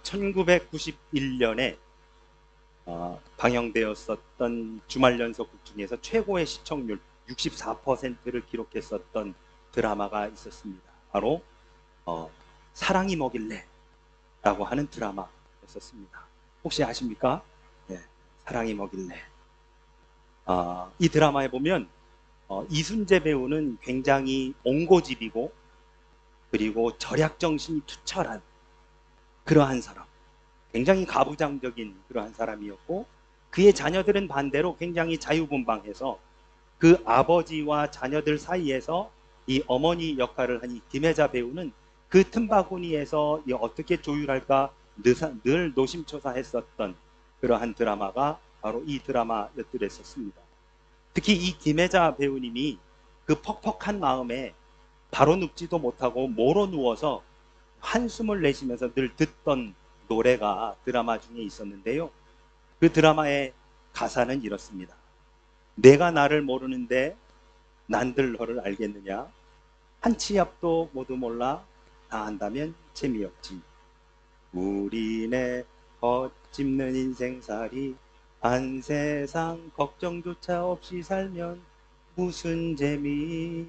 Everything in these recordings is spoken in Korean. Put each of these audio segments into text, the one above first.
1991년에 방영되었었던 주말 연속극 중에서 최고의 시청률 64%를 기록했었던 드라마가 있었습니다. 바로 사랑이 뭐길래 라고 하는 드라마였었습니다. 혹시 아십니까? 네, 사랑이 뭐길래. 이 드라마에 보면 이순재 배우는 굉장히 옹고집이고 그리고 절약정신이 투철한 그러한 사람, 굉장히 가부장적인 그러한 사람이었고, 그의 자녀들은 반대로 굉장히 자유분방해서 그 아버지와 자녀들 사이에서 이 어머니 역할을 한 이 김혜자 배우는 그 틈바구니에서 어떻게 조율할까 늘 노심초사했었던 그러한 드라마가 바로 이 드라마였더랬었습니다. 특히 이 김혜자 배우님이 그 퍽퍽한 마음에 바로 눕지도 못하고 모로 누워서 한숨을 내쉬면서 늘 듣던 노래가 드라마 중에 있었는데요. 그 드라마의 가사는 이렇습니다. 내가 나를 모르는데 난들 너를 알겠느냐? 한 치 앞도 모두 몰라 다 안다면 재미없지. 우리네 헛짚는 인생살이 한 세상 걱정조차 없이 살면 무슨 재미,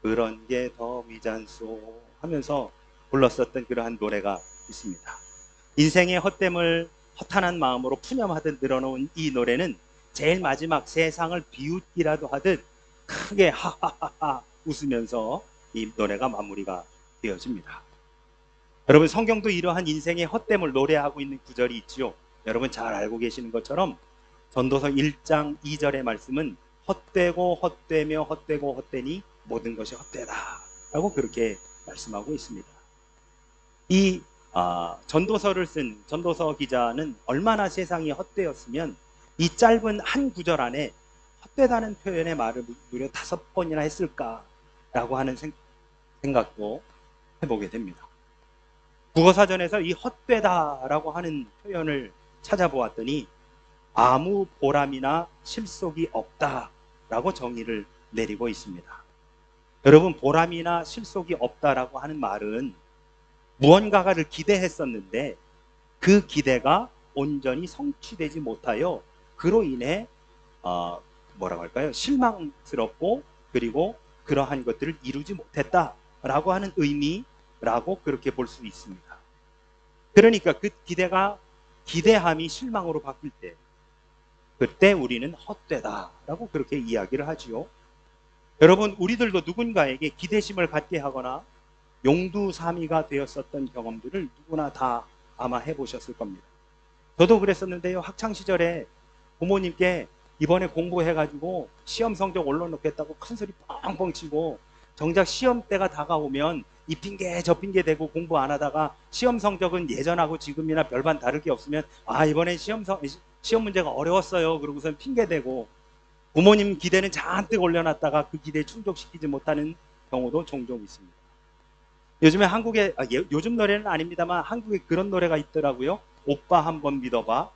그런 게 덤이잖소 하면서 불렀었던 그러한 노래가 있습니다. 인생의 헛됨을 허탄한 마음으로 푸념하듯 늘어놓은 이 노래는 제일 마지막 세상을 비웃기라도 하듯 크게 하하하하 웃으면서 이 노래가 마무리가 되어집니다. 여러분, 성경도 이러한 인생의 헛됨을 노래하고 있는 구절이 있지요. 여러분 잘 알고 계시는 것처럼 전도서 1장 2절의 말씀은 헛되고 헛되며 헛되고 헛되니 모든 것이 헛되다 라고 그렇게 말씀하고 있습니다. 이 전도서를 쓴 전도서 기자는 얼마나 세상이 헛되었으면 이 짧은 한 구절 안에 헛되다는 표현의 말을 무려 5번이나 했을까라고 하는 생각도 해보게 됩니다. 국어사전에서 이 헛되다라고 하는 표현을 찾아보았더니 아무 보람이나 실속이 없다라고 정의를 내리고 있습니다. 여러분, 보람이나 실속이 없다라고 하는 말은 무언가를 기대했었는데 그 기대가 온전히 성취되지 못하여 그로 인해 뭐라고 할까요? 실망스럽고 그리고 그러한 것들을 이루지 못했다라고 하는 의미라고 그렇게 볼 수 있습니다. 그러니까 그 기대함이 실망으로 바뀔 때 그때 우리는 헛되다라고 그렇게 이야기를 하지요. 여러분, 우리들도 누군가에게 기대심을 갖게 하거나 용두사미가 되었었던 경험들을 누구나 다 아마 해보셨을 겁니다. 저도 그랬었는데요. 학창시절에 부모님께 이번에 공부해가지고 시험 성적 올려놓겠다고 큰소리 뻥뻥 치고 정작 시험 때가 다가오면 이 핑계 저 핑계 대고 공부 안 하다가 시험 성적은 예전하고 지금이나 별반 다를 게 없으면 이번엔 시험 문제가 어려웠어요 그러고선 핑계 대고 부모님 기대는 잔뜩 올려놨다가 그 기대에 충족시키지 못하는 경우도 종종 있습니다. 요즘에 한국에 요즘 노래는 아닙니다만 한국에 그런 노래가 있더라고요. 오빠 한번 믿어봐.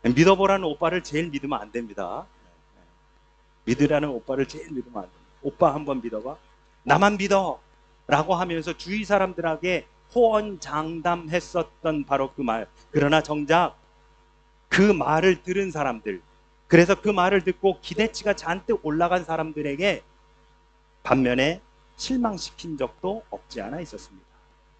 믿어보라는 오빠를 제일 믿으면 안 됩니다. 믿으라는 오빠를 제일 믿으면 안 됩니다. 오빠 한번 믿어봐. 나만 믿어 라고 하면서 주위 사람들에게 호언장담했었던 바로 그 말. 그러나 정작 그 말을 들은 사람들, 그래서 그 말을 듣고 기대치가 잔뜩 올라간 사람들에게 반면에 실망시킨 적도 없지 않아 있었습니다.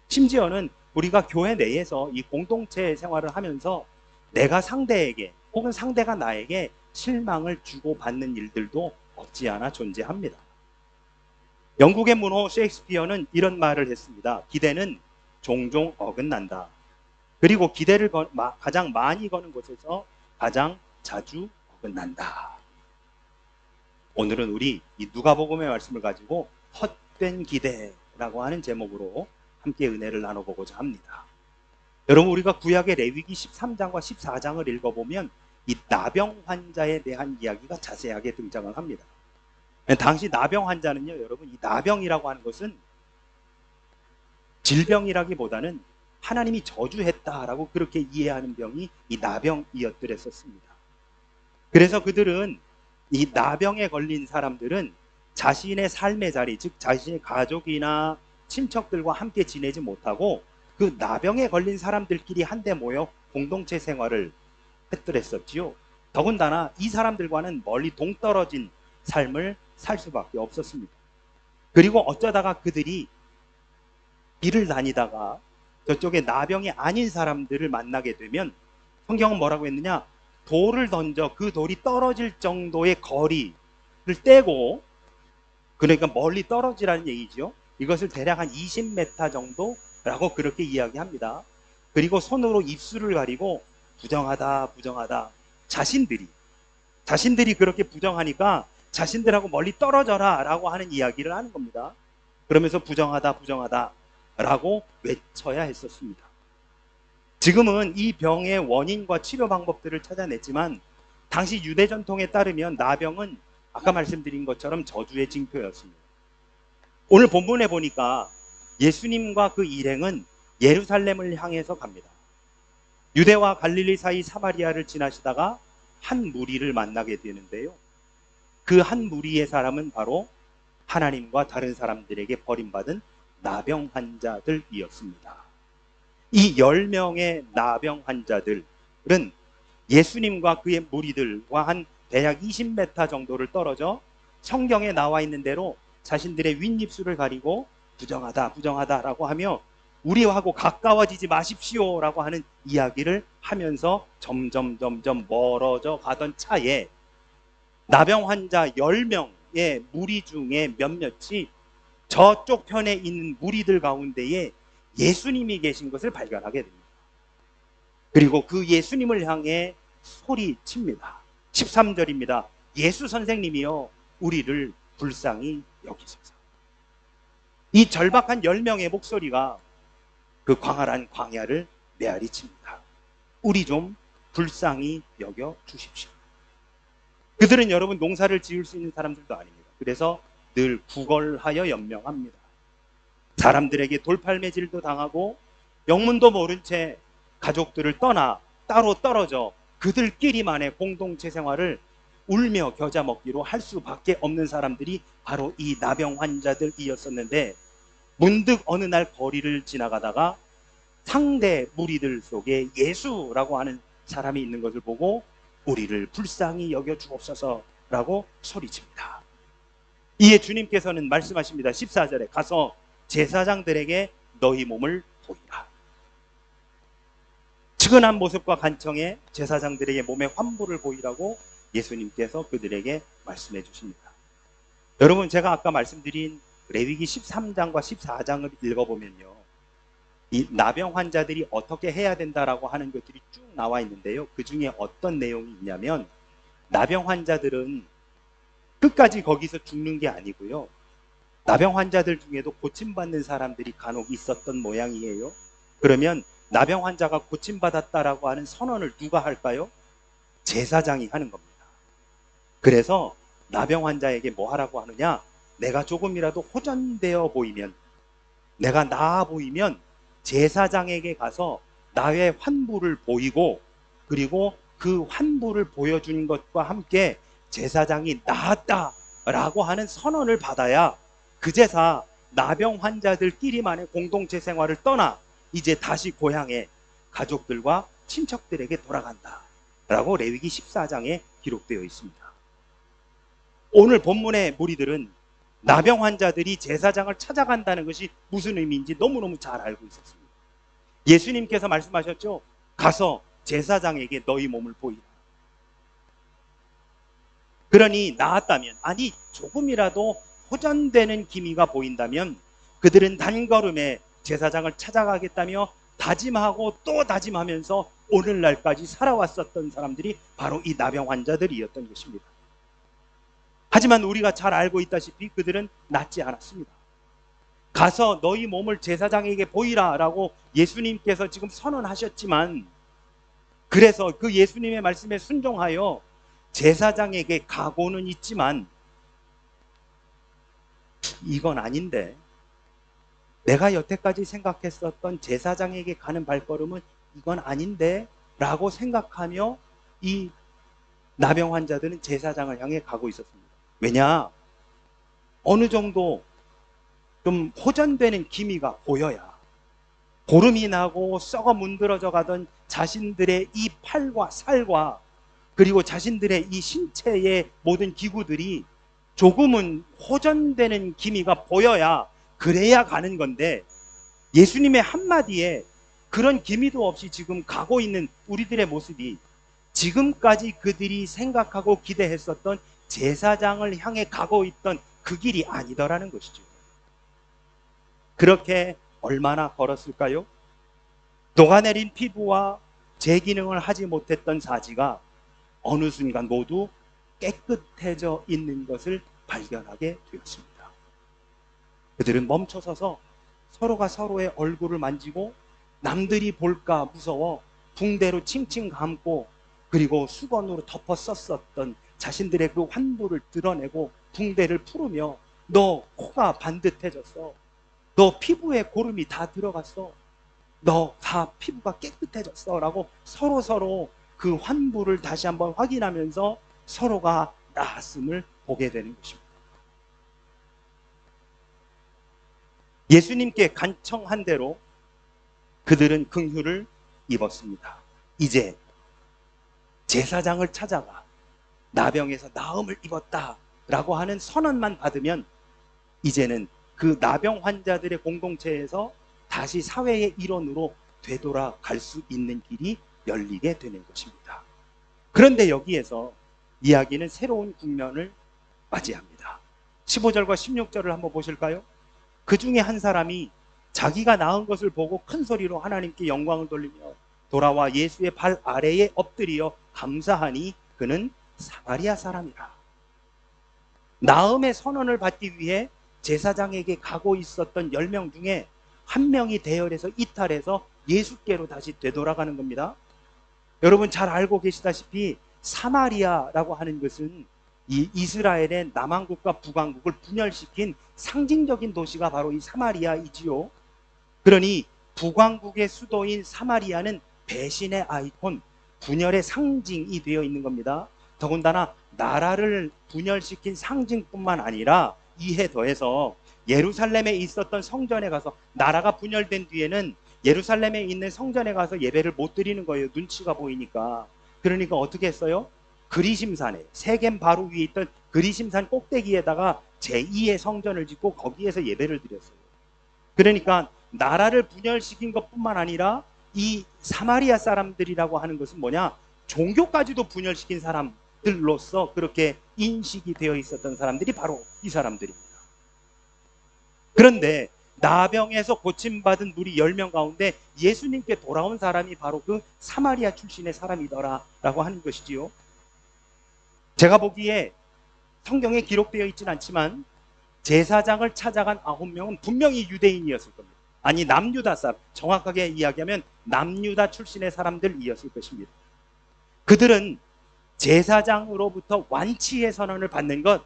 심지어는 우리가 교회 내에서 이 공동체 생활을 하면서 내가 상대에게 혹은 상대가 나에게 실망을 주고받는 일들도 없지 않아 존재합니다. 영국의 문호 셰익스피어는 이런 말을 했습니다. 기대는 종종 어긋난다. 그리고 기대를 가장 많이 거는 곳에서 가장 자주 어긋난다. 오늘은 우리 이 누가복음의 말씀을 가지고 헛된 기대라고 하는 제목으로 함께 은혜를 나눠보고자 합니다. 여러분, 우리가 구약의 레위기 13장과 14장을 읽어보면 이 나병 환자에 대한 이야기가 자세하게 등장을 합니다. 당시 나병 환자는요, 여러분, 이 나병이라고 하는 것은 질병이라기보다는 하나님이 저주했다라고 그렇게 이해하는 병이 이 나병이었더랬었습니다. 그래서 그들은 이 나병에 걸린 사람들은 자신의 삶의 자리, 즉 자신의 가족이나 친척들과 함께 지내지 못하고 그 그 나병에 걸린 사람들끼리 한데 모여 공동체 생활을 했더랬었지요. 더군다나 이 사람들과는 멀리 동떨어진 삶을 살 수밖에 없었습니다. 그리고 어쩌다가 그들이 길을 다니다가 저쪽에 나병이 아닌 사람들을 만나게 되면 성경은 뭐라고 했느냐? 돌을 던져 그 돌이 떨어질 정도의 거리를 떼고, 그러니까 멀리 떨어지라는 얘기죠. 이것을 대략 한 20m 정도라고 그렇게 이야기합니다. 그리고 손으로 입술을 가리고 부정하다 부정하다, 자신들이 그렇게 부정하니까 자신들하고 멀리 떨어져라 라고 하는 이야기를 하는 겁니다. 그러면서 부정하다 부정하다 라고 외쳐야 했었습니다. 지금은 이 병의 원인과 치료 방법들을 찾아냈지만 당시 유대 전통에 따르면 나병은 아까 말씀드린 것처럼 저주의 징표였습니다. 오늘 본문에 보니까 예수님과 그 일행은 예루살렘을 향해서 갑니다. 유대와 갈릴리 사이 사마리아를 지나시다가 한 무리를 만나게 되는데요. 그 한 무리의 사람은 바로 하나님과 다른 사람들에게 버림받은 나병 환자들이었습니다. 이 10명의 나병 환자들은 예수님과 그의 무리들과 한 대략 20m 정도를 떨어져 성경에 나와 있는 대로 자신들의 윗입술을 가리고 부정하다 부정하다라고 하며 우리하고 가까워지지 마십시오 라고 하는 이야기를 하면서 점점 멀어져 가던 차에 나병 환자 10명의 무리 중에 몇몇이 저쪽 편에 있는 무리들 가운데에 예수님이 계신 것을 발견하게 됩니다. 그리고 그 예수님을 향해 소리칩니다. 13절입니다. 예수 선생님이여 우리를 불쌍히 여기소서. 이 절박한 10명의 목소리가 그 광활한 광야를 메아리칩니다. 우리 좀 불쌍히 여겨 주십시오. 그들은 여러분 농사를 지을 수 있는 사람들도 아닙니다. 그래서 늘 구걸하여 연명합니다. 사람들에게 돌팔매질도 당하고 영문도 모른 채 가족들을 떠나 따로 떨어져 그들끼리만의 공동체 생활을 울며 겨자 먹기로 할 수밖에 없는 사람들이 바로 이 나병 환자들이었었는데, 문득 어느 날 거리를 지나가다가 상대 무리들 속에 예수라고 하는 사람이 있는 것을 보고 우리를 불쌍히 여겨 주옵소서라고 소리칩니다. 이에 주님께서는 말씀하십니다. 14절에 가서 제사장들에게 너희 몸을 보이라. 측은한 모습과 간청에 제사장들에게 몸의 환부를 보이라고 예수님께서 그들에게 말씀해 주십니다. 여러분, 제가 아까 말씀드린 레위기 13장과 14장을 읽어보면요, 이 나병 환자들이 어떻게 해야 된다라고 하는 것들이 쭉 나와 있는데요, 그 중에 어떤 내용이 있냐면 나병 환자들은 끝까지 거기서 죽는 게 아니고요, 나병 환자들 중에도 고침받는 사람들이 간혹 있었던 모양이에요. 그러면 나병 환자가 고침받았다라고 하는 선언을 누가 할까요? 제사장이 하는 겁니다. 그래서 나병 환자에게 뭐 하라고 하느냐? 내가 조금이라도 호전되어 보이면, 내가 나아 보이면 제사장에게 가서 나의 환부를 보이고, 그리고 그 환부를 보여준 것과 함께 제사장이 나았다라고 하는 선언을 받아야 그제서 나병 환자들끼리만의 공동체 생활을 떠나 이제 다시 고향에 가족들과 친척들에게 돌아간다라고 레위기 14장에 기록되어 있습니다. 오늘 본문의 무리들은 나병 환자들이 제사장을 찾아간다는 것이 무슨 의미인지 너무너무 잘 알고 있었습니다. 예수님께서 말씀하셨죠. 가서 제사장에게 너희 몸을 보이라. 그러니 나았다면, 아니 조금이라도 호전되는 기미가 보인다면 그들은 단걸음에 제사장을 찾아가겠다며 다짐하고 또 다짐하면서 오늘날까지 살아왔었던 사람들이 바로 이 나병 환자들이었던 것입니다. 하지만 우리가 잘 알고 있다시피 그들은 낫지 않았습니다. 가서 너희 몸을 제사장에게 보이라 라고 예수님께서 지금 선언하셨지만, 그래서 그 예수님의 말씀에 순종하여 제사장에게 가고는 있지만 이건 아닌데, 내가 여태까지 생각했었던 제사장에게 가는 발걸음은 이건 아닌데 라고 생각하며 이 나병 환자들은 제사장을 향해 가고 있었습니다. 왜냐? 어느 정도 좀 호전되는 기미가 보여야, 고름이 나고 썩어 문드러져 가던 자신들의 이 팔과 살과 그리고 자신들의 이 신체의 모든 기구들이 조금은 호전되는 기미가 보여야 그래야 가는 건데, 예수님의 한마디에 그런 기미도 없이 지금 가고 있는 우리들의 모습이 지금까지 그들이 생각하고 기대했었던 제사장을 향해 가고 있던 그 길이 아니더라는 것이죠. 그렇게 얼마나 걸었을까요? 녹아내린 피부와 재기능을 하지 못했던 사지가 어느 순간 모두 깨끗해져 있는 것을 발견하게 되었습니다. 그들은 멈춰서서 서로가 서로의 얼굴을 만지고 남들이 볼까 무서워 붕대로 칭칭 감고 그리고 수건으로 덮어 썼었던 자신들의 그 환부를 드러내고 붕대를 풀으며 너 코가 반듯해졌어. 너 피부에 고름이 다 들어갔어. 너 다 피부가 깨끗해졌어. 라고 서로 그 환부를 다시 한번 확인하면서 서로가 나았음을 보게 되는 것입니다. 예수님께 간청한 대로 그들은 긍휼을 입었습니다. 이제 제사장을 찾아가 나병에서 나음을 입었다라고 하는 선언만 받으면 이제는 그 나병 환자들의 공동체에서 다시 사회의 일원으로 되돌아갈 수 있는 길이 열리게 되는 것입니다. 그런데 여기에서 이야기는 새로운 국면을 맞이합니다. 15절과 16절을 한번 보실까요? 그 중에 한 사람이 자기가 낳은 것을 보고 큰 소리로 하나님께 영광을 돌리며 돌아와 예수의 발 아래에 엎드려 감사하니 그는 사마리아 사람이라. 나음의 선언을 받기 위해 제사장에게 가고 있었던 10명 중에 한 명이 대열에서 이탈해서 예수께로 다시 되돌아가는 겁니다. 여러분 잘 알고 계시다시피 사마리아라고 하는 것은 이 이스라엘의 남왕국과 북왕국을 분열시킨 상징적인 도시가 바로 이 사마리아이지요. 그러니 북왕국의 수도인 사마리아는 배신의 아이콘, 분열의 상징이 되어 있는 겁니다. 더군다나 나라를 분열시킨 상징뿐만 아니라 이에 더해서 예루살렘에 있었던 성전에 가서, 나라가 분열된 뒤에는 예루살렘에 있는 성전에 가서 예배를 못 드리는 거예요. 눈치가 보이니까. 그러니까 어떻게 했어요? 그리심산에, 세겜 바로 위에 있던 그리심산 꼭대기에다가 제2의 성전을 짓고 거기에서 예배를 드렸어요. 그러니까 나라를 분열시킨 것뿐만 아니라 이 사마리아 사람들이라고 하는 것은 뭐냐? 종교까지도 분열시킨 사람들로서 그렇게 인식이 되어 있었던 사람들이 바로 이 사람들입니다. 그런데 나병에서 고침받은 무리 10명 가운데 예수님께 돌아온 사람이 바로 그 사마리아 출신의 사람이더라라고 하는 것이지요. 제가 보기에 성경에 기록되어 있지는 않지만 제사장을 찾아간 9명은 분명히 유대인이었을 겁니다. 아니 남유다 사람, 정확하게 이야기하면 남유다 출신의 사람들이었을 것입니다. 그들은 제사장으로부터 완치의 선언을 받는 것,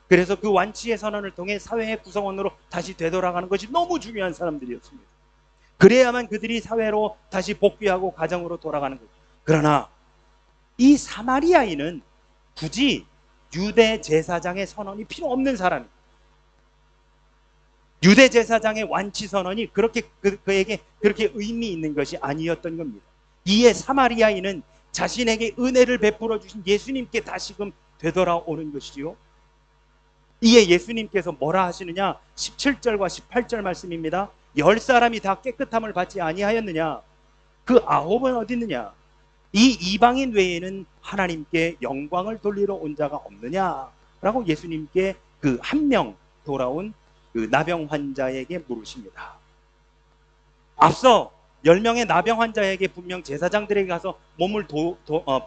그래서 그 완치의 선언을 통해 사회의 구성원으로 다시 되돌아가는 것이 너무 중요한 사람들이었습니다. 그래야만 그들이 사회로 다시 복귀하고 가정으로 돌아가는 것. 그러나 이 사마리아인은 굳이 유대 제사장의 선언이 필요 없는 사람입니다. 유대 제사장의 완치 선언이 그에게 그렇게 의미 있는 것이 아니었던 겁니다. 이에 사마리아인은 자신에게 은혜를 베풀어 주신 예수님께 다시금 되돌아오는 것이지요. 이에 예수님께서 뭐라 하시느냐? 17절과 18절 말씀입니다. 10사람이 다 깨끗함을 받지 아니하였느냐? 그 9은 어디 있느냐? 이 이방인 외에는 하나님께 영광을 돌리러 온 자가 없느냐? 라고 예수님께 그 한 명 돌아온 그 나병 환자에게 물으십니다. 앞서 10명의 나병 환자에게 분명 제사장들에게 가서 몸을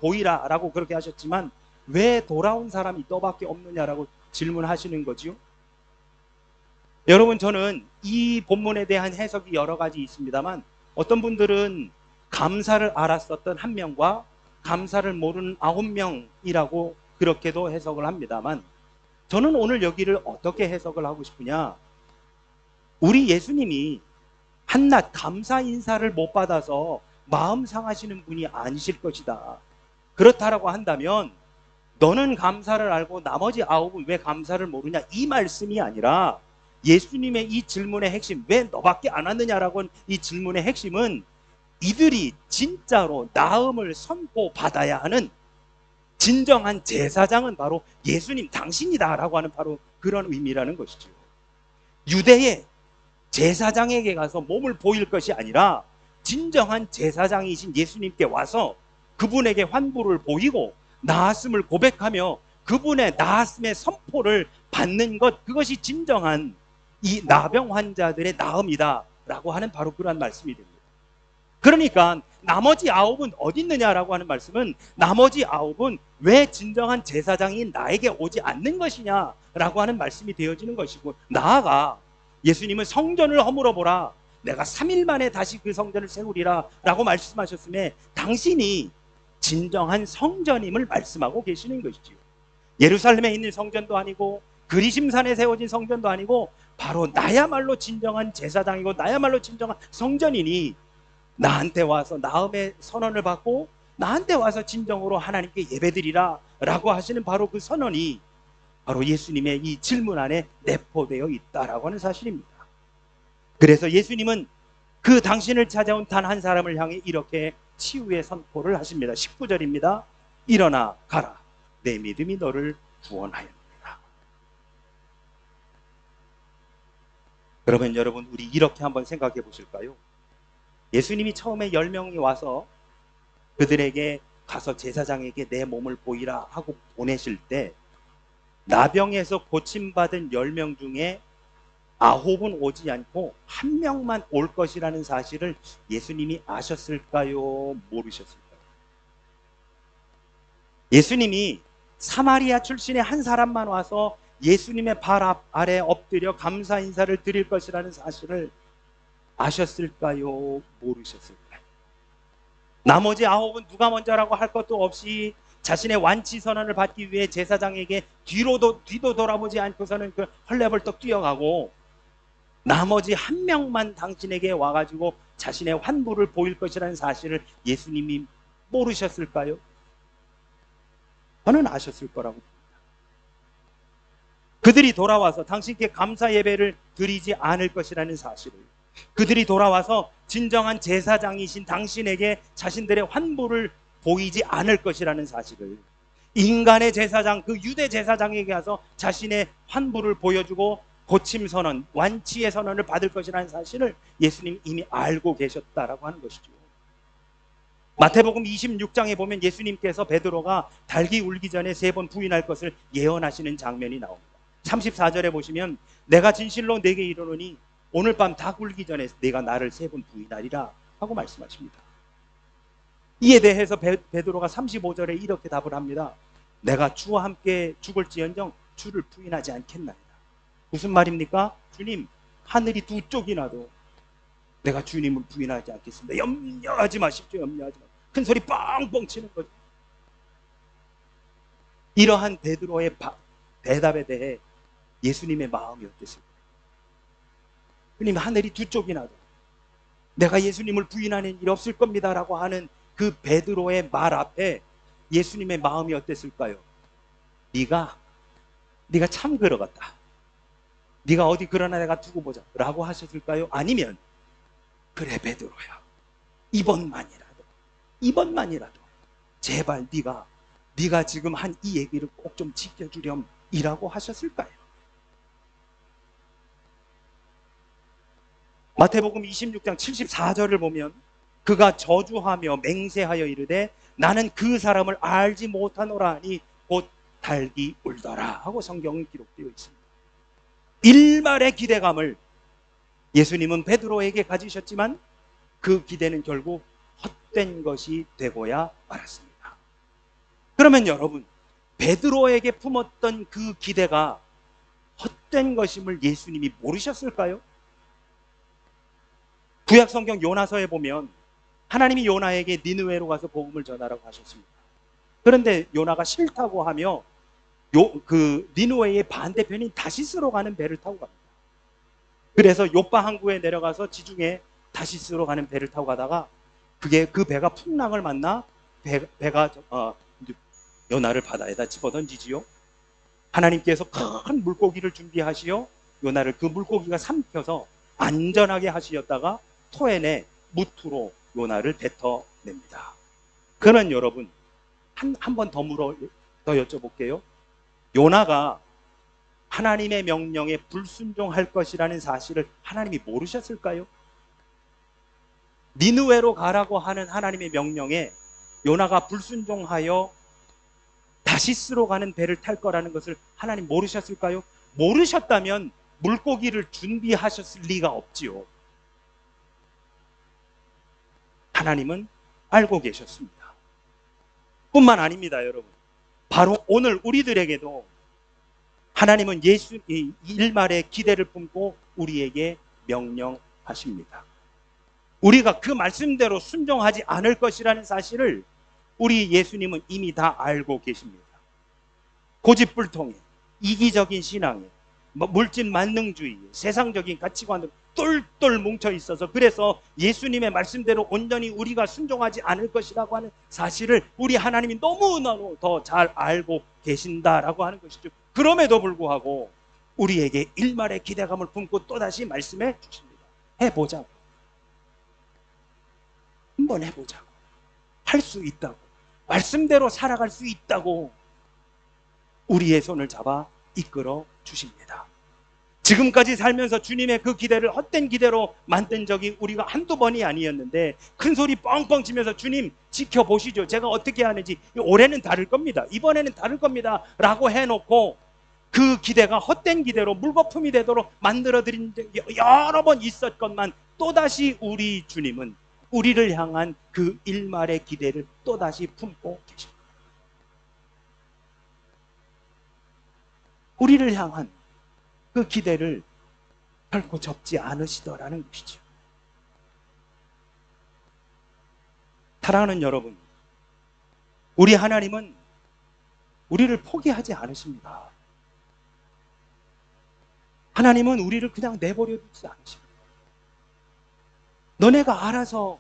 보이라 라고 그렇게 하셨지만 왜 돌아온 사람이 너밖에 없느냐라고 질문하시는 거지요. 여러분, 저는 이 본문에 대한 해석이 여러 가지 있습니다만 어떤 분들은 감사를 알았었던 한 명과 감사를 모르는 9명이라고 그렇게도 해석을 합니다만, 저는 오늘 여기를 어떻게 해석을 하고 싶으냐, 우리 예수님이 한낱 감사 인사를 못 받아서 마음 상하시는 분이 아니실 것이다. 그렇다라고 한다면 너는 감사를 알고 나머지 9은 왜 감사를 모르냐, 이 말씀이 아니라 예수님의 이 질문의 핵심, 왜 너밖에 안 왔느냐라고 하는 이 질문의 핵심은 이들이 진짜로 나음을 선포받아야 하는 진정한 제사장은 바로 예수님 당신이다라고 하는 바로 그런 의미라는 것이죠. 유대의 제사장에게 가서 몸을 보일 것이 아니라 진정한 제사장이신 예수님께 와서 그분에게 환부를 보이고 나았음을 고백하며 그분의 나았음의 선포를 받는 것, 그것이 진정한 이 나병 환자들의 나음이다 라고 하는 바로 그러한 말씀이 됩니다. 그러니까 나머지 9은 어디 있느냐라고 하는 말씀은, 나머지 9은 왜 진정한 제사장인 나에게 오지 않는 것이냐라고 하는 말씀이 되어지는 것이고, 나아가 예수님은 성전을 허물어 보라, 내가 3일 만에 다시 그 성전을 세우리라 라고 말씀하셨음에 당신이 진정한 성전임을 말씀하고 계시는 것이지요. 예루살렘에 있는 성전도 아니고 그리심산에 세워진 성전도 아니고 바로 나야말로 진정한 제사장이고 나야말로 진정한 성전이니 나한테 와서 나음의 선언을 받고 나한테 와서 진정으로 하나님께 예배드리라 라고 하시는 바로 그 선언이 바로 예수님의 이 질문 안에 내포되어 있다라고 하는 사실입니다. 그래서 예수님은 그 당신을 찾아온 단 한 사람을 향해 이렇게 치유의 선포를 하십니다. 19절입니다. 일어나 가라, 내 믿음이 너를 구원하였느니라. 그러면 여러분, 우리 이렇게 한번 생각해 보실까요? 예수님이 처음에 10명이 와서 그들에게 가서 제사장에게 내 몸을 보이라 하고 보내실 때 나병에서 고침받은 10명 중에 9은 오지 않고 1명만 올 것이라는 사실을 예수님이 아셨을까요? 모르셨을까요? 예수님이 사마리아 출신의 한 사람만 와서 예수님의 발 아래 엎드려 감사 인사를 드릴 것이라는 사실을 아셨을까요? 모르셨을까요? 나머지 9은 누가 먼저라고 할 것도 없이 자신의 완치 선언을 받기 위해 제사장에게 뒤도 돌아보지 않고서는 그 헐레벌떡 뛰어가고, 나머지 1명만 당신에게 와가지고 자신의 환부를 보일 것이라는 사실을 예수님이 모르셨을까요? 저는 아셨을 거라고 봅니다. 그들이 돌아와서 당신께 감사 예배를 드리지 않을 것이라는 사실을, 그들이 돌아와서 진정한 제사장이신 당신에게 자신들의 환부를 보이지 않을 것이라는 사실을, 인간의 제사장, 그 유대 제사장에게 가서 자신의 환부를 보여주고 고침 선언, 완치의 선언을 받을 것이라는 사실을 예수님이 이미 알고 계셨다라고 하는 것이죠. 마태복음 26장에 보면 예수님께서 베드로가 닭이 울기 전에 3번 부인할 것을 예언하시는 장면이 나옵니다. 34절에 보시면 내가 진실로 내게 이르노니 오늘 밤 닭 울기 전에 내가 나를 3번 부인하리라 하고 말씀하십니다. 이에 대해서 베드로가 35절에 이렇게 답을 합니다. 내가 주와 함께 죽을지언정 주를 부인하지 않겠나이다. 무슨 말입니까? 주님, 하늘이 두 쪽이 나도 내가 주님을 부인하지 않겠습니다. 염려하지 마십시오. 염려하지 마십시오. 큰 소리 뻥뻥 치는 거죠. 이러한 베드로의 대답에 대해 예수님의 마음이 어땠을까요? 주님, 하늘이 두 쪽이 나도 내가 예수님을 부인하는 일 없을 겁니다 라고 하는 그 베드로의 말 앞에 예수님의 마음이 어땠을까요? 네가 참 그러겠다, 네가 어디 그러나 내가 두고 보자 라고 하셨을까요? 아니면 그래 베드로야, 이번만이라도 제발 네가 지금 한 이 얘기를 꼭 좀 지켜주렴 이라고 하셨을까요? 마태복음 26장 74절을 보면 그가 저주하며 맹세하여 이르되 나는 그 사람을 알지 못하노라 하니 곧 닭이 울더라 하고 성경은 기록되어 있습니다. 일말의 기대감을 예수님은 베드로에게 가지셨지만 그 기대는 결국 헛된 것이 되고야 말았습니다. 그러면 여러분, 베드로에게 품었던 그 기대가 헛된 것임을 예수님이 모르셨을까요? 구약 성경 요나서에 보면 하나님이 요나에게 니느웨로 가서 복음을 전하라고 하셨습니다. 그런데 요나가 싫다고 하며 그 니느웨의 반대편인 다시스로 가는 배를 타고 갑니다. 그래서 요파 항구에 내려가서 지중해 다시스로 가는 배를 타고 가다가 그 배가 풍랑을 만나 배가 요나를 바다에다 집어던지지요. 하나님께서 큰 물고기를 준비하시어 요나를 그 물고기가 삼켜서 안전하게 하시었다가 토해내 무트로 요나를 뱉어냅니다. 그는 여러분, 한 번 더 더 여쭤볼게요. 요나가 하나님의 명령에 불순종할 것이라는 사실을 하나님이 모르셨을까요? 니느웨로 가라고 하는 하나님의 명령에 요나가 불순종하여 다시스로 가는 배를 탈 거라는 것을 하나님 모르셨을까요? 모르셨다면 물고기를 준비하셨을 리가 없지요. 하나님은 알고 계셨습니다. 뿐만 아닙니다, 여러분. 바로 오늘 우리들에게도 하나님은 예수 일말의 기대를 품고 우리에게 명령하십니다. 우리가 그 말씀대로 순종하지 않을 것이라는 사실을 우리 예수님은 이미 다 알고 계십니다. 고집불통에, 이기적인 신앙에, 물질 만능주의, 세상적인 가치관으로 똘똘 뭉쳐 있어서, 그래서 예수님의 말씀대로 온전히 우리가 순종하지 않을 것이라고 하는 사실을 우리 하나님이 너무너무 더 잘 알고 계신다라고 하는 것이죠. 그럼에도 불구하고 우리에게 일말의 기대감을 품고 또다시 말씀해 주십니다. 해보자고. 한번 해보자고. 할 수 있다고. 말씀대로 살아갈 수 있다고 우리의 손을 잡아 이끌어 주십니다. 지금까지 살면서 주님의 그 기대를 헛된 기대로 만든 적이 우리가 한두 번이 아니었는데, 큰 소리 뻥뻥 치면서 주님 지켜보시죠, 제가 어떻게 하는지, 올해는 다를 겁니다, 이번에는 다를 겁니다 라고 해놓고 그 기대가 헛된 기대로 물거품이 되도록 만들어드린 적이 여러 번 있었건만, 또다시 우리 주님은 우리를 향한 그 일말의 기대를 또다시 품고 계십니다. 우리를 향한 그 기대를 결코 접지 않으시더라는 것이죠. 사랑하는 여러분, 우리 하나님은 우리를 포기하지 않으십니다. 하나님은 우리를 그냥 내버려 두지 않으십니다. 너네가 알아서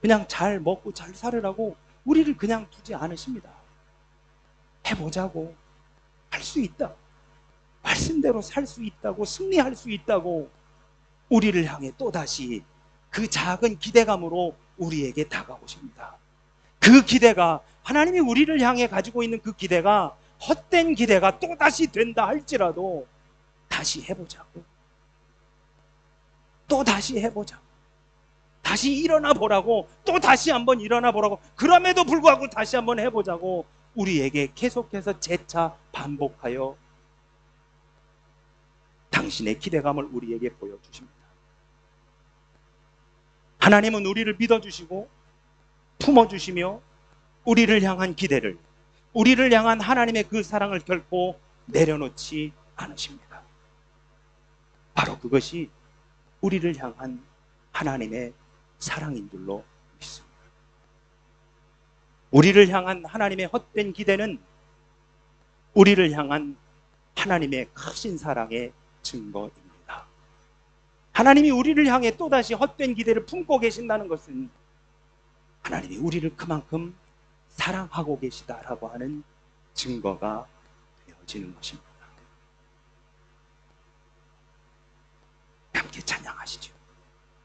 그냥 잘 먹고 잘 살으라고 우리를 그냥 두지 않으십니다. 해보자고, 할 수 있다, 말씀대로 살 수 있다고, 승리할 수 있다고 우리를 향해 또다시 그 작은 기대감으로 우리에게 다가오십니다. 그 기대가, 하나님이 우리를 향해 가지고 있는 그 기대가 헛된 기대가 또다시 된다 할지라도 다시 해보자고, 또 다시 해보자고, 다시 일어나 보라고, 또 다시 한번 일어나 보라고, 그럼에도 불구하고 다시 한번 해보자고 우리에게 계속해서 재차 반복하여 당신의 기대감을 우리에게 보여주십니다. 하나님은 우리를 믿어주시고 품어주시며 우리를 향한 기대를, 우리를 향한 하나님의 그 사랑을 결코 내려놓지 않으십니다. 바로 그것이 우리를 향한 하나님의 사랑인 줄로 믿습니다. 우리를 향한 하나님의 헛된 기대는 우리를 향한 하나님의 크신 사랑의 증거입니다. 하나님이 우리를 향해 또다시 헛된 기대를 품고 계신다는 것은 하나님이 우리를 그만큼 사랑하고 계시다라고 하는 증거가 되어지는 것입니다. 함께 찬양하시죠.